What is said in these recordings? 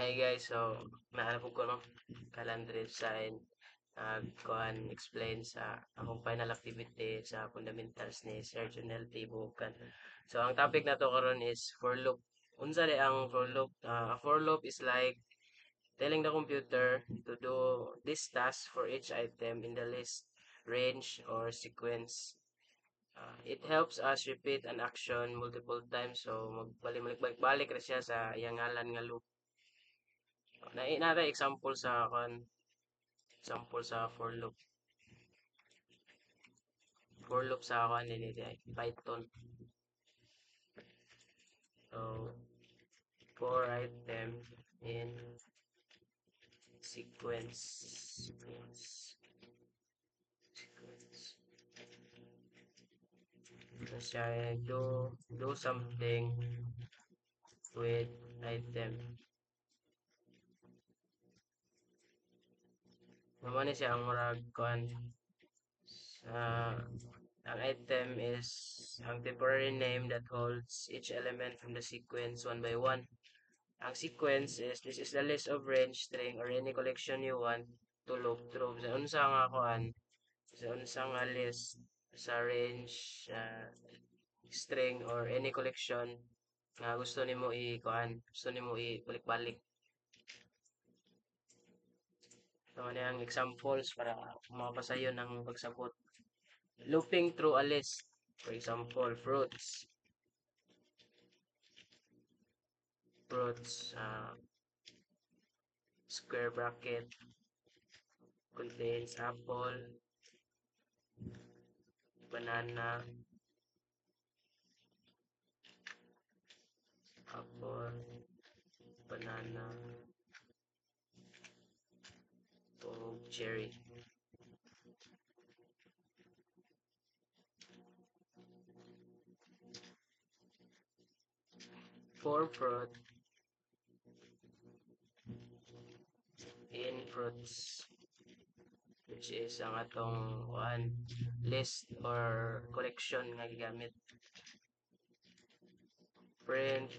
Hey guys, so naanapog ko no kalandri sign kuan explain sa akong final activity sa fundamentals ni Sir Junel T. Bukan. So ang topic na to karon is for loop. Unsa di ang for loop? A for loop is like telling the computer to do this task for each item in the list, range, or sequence. It helps us repeat an action multiple times so magbalik-balik ra siya sa iyang ngalan nga loop. Example sa example sa for loop sa din ay Python. So for item in sequence siya do something with item. Naman ni siya ang murag kuan sa ang item is ang temporary name that holds each element from the sequence one by one. Ang sequence is this is the list of range, string, or any collection you want to loop through. Sa unsa nga kuan, sa unsa nga list, sa range, string, or any collection nga gusto nimo i-kuan, gusto nimo i-balik-balik. So, ano yung examples para makapasayo ng pagsabot. Looping through a list. For example, fruits, square bracket, contains apple, banana, apple, banana, o cherry. For fruit, in fruits, which is ang atong one list or collection nga gigamit. Print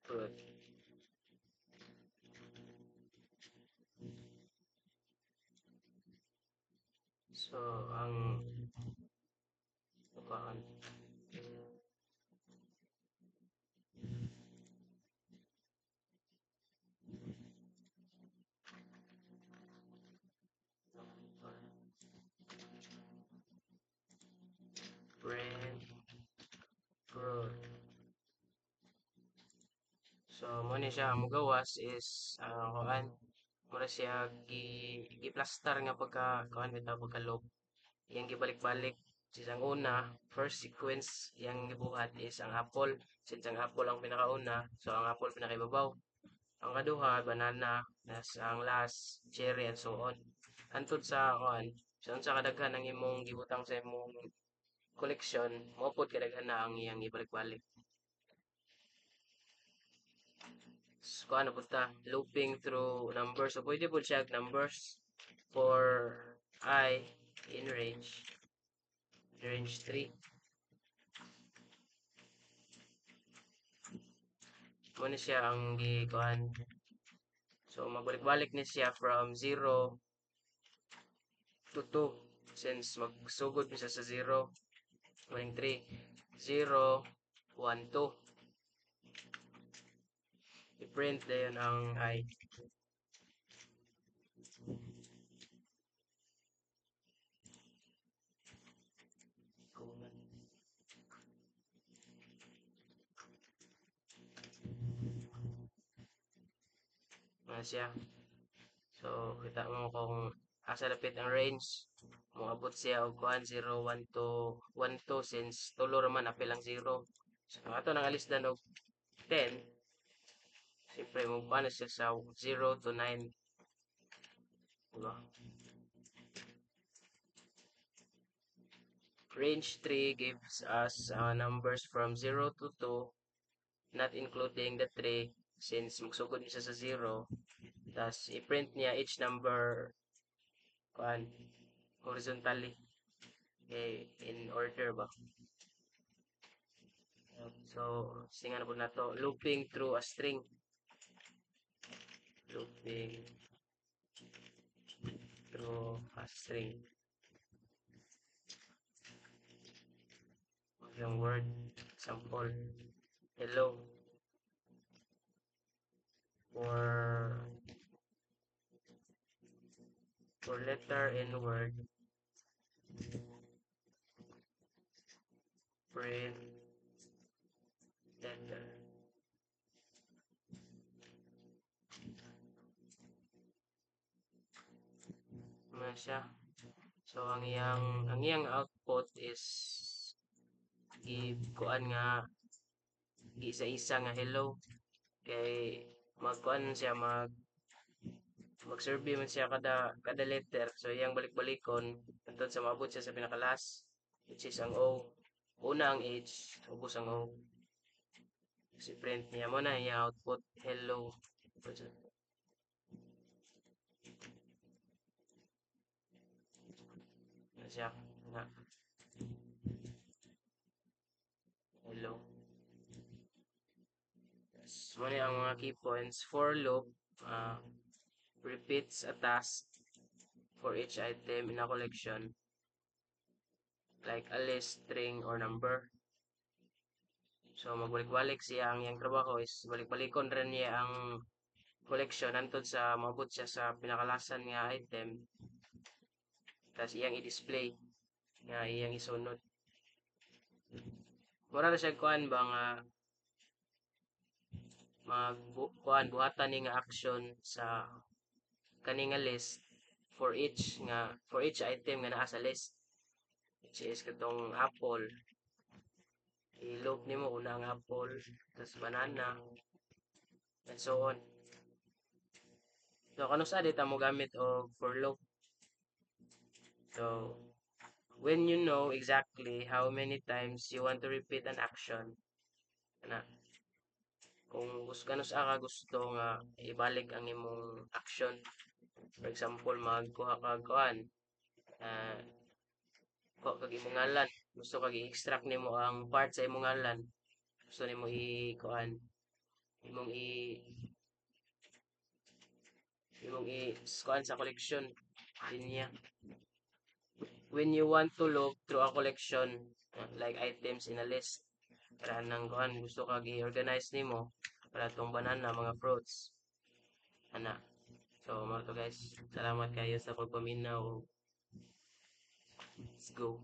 fruit. So, ang kuan print fruit. So, mo ni siya ang mugawas is kuan mura siya gi-plaster nga pagka kuan bitaw pagka loop. Yang gibalik-balik since ang una first sequence yang gibuhat is ang apple since ang apple ang pinakauna so ang apple pinakaibabaw ang kaduha banana tas ang last cherry and so on antud sa kuan so unsa kadaghan ang imong gibutang sa imong collection maupod kadaghan na ang iyang ibalik-balik. So, kuan na punta looping through numbers so pwede po siya numbers for I in range 3. Muna siya ang gikuan. So, magbalik-balik ni siya from 0 to 2. Since magsugod ni siya sa 0, 1, 3. 0, 1, 2. I-print na yun ang I. Muna siya. So, kita mo kung asa lapit ang range. Moabot siya og kuan 0, 1, 2, 1, 2 since tulo raman apil ang 0. So, ato nang alisdan og 10. Siyempre, mo paano siya sa 0 to 9. Diba? Range 3 gives us numbers from 0 to 2, not including the 3 since magsugod siya sa 0. Tapos, i-print niya each number kuan horizontally. Okay, in order ba? So, singa na po na to. Looping through a string. looping through a string. Yung word, example, hello, for letter in word, print letter. Ano siya? So ang iyang output is kuan nga isa-isa nga hello, kay magkuan siya, mag-survey man siya kada letter. So iyang balik-balikon hangtod sa maabot siya sa pinakalas, which is ang O. Una ang H, ubos ang O. Si print niya mo na iyang output hello. Ano siya? Na, hello. So muna ang mga key points. For loop, repeats a task for each item in a collection, like a list, string, or number. So magbalik-balik siya, ang iyang trabaho is balik-balikon rin niya ang collection hantod sa maabot siya sa pinakalasan nga item, tapos iyang i-display nga iyang isunod. Mura na siya kuan ba nga kuan buhatan ni nga action sa kani nga list for each item nga naa sa list, which is katong apple. I-loop nimo una ang apple, tapos banana, and so on. So kano sa dita mo gamit og for loop. So when you know exactly how many times you want to repeat an action, na kung gusto kano sa ka gusto nga ibalik ang imong action. For example, magkuha ka kuan, uh, kuha kag imong ngalan, gusto kag i-extract nimo ang part sa imong ngalan, gusto nimo i-kuan, imong kuan sa collection linya. When you want to loop through a collection, like items in a list, para nang kuan gusto kag i-organize nimo para tong banana mga fruits ana. So mo to guys, salamat kayo sa pagpaminaw. Let's go.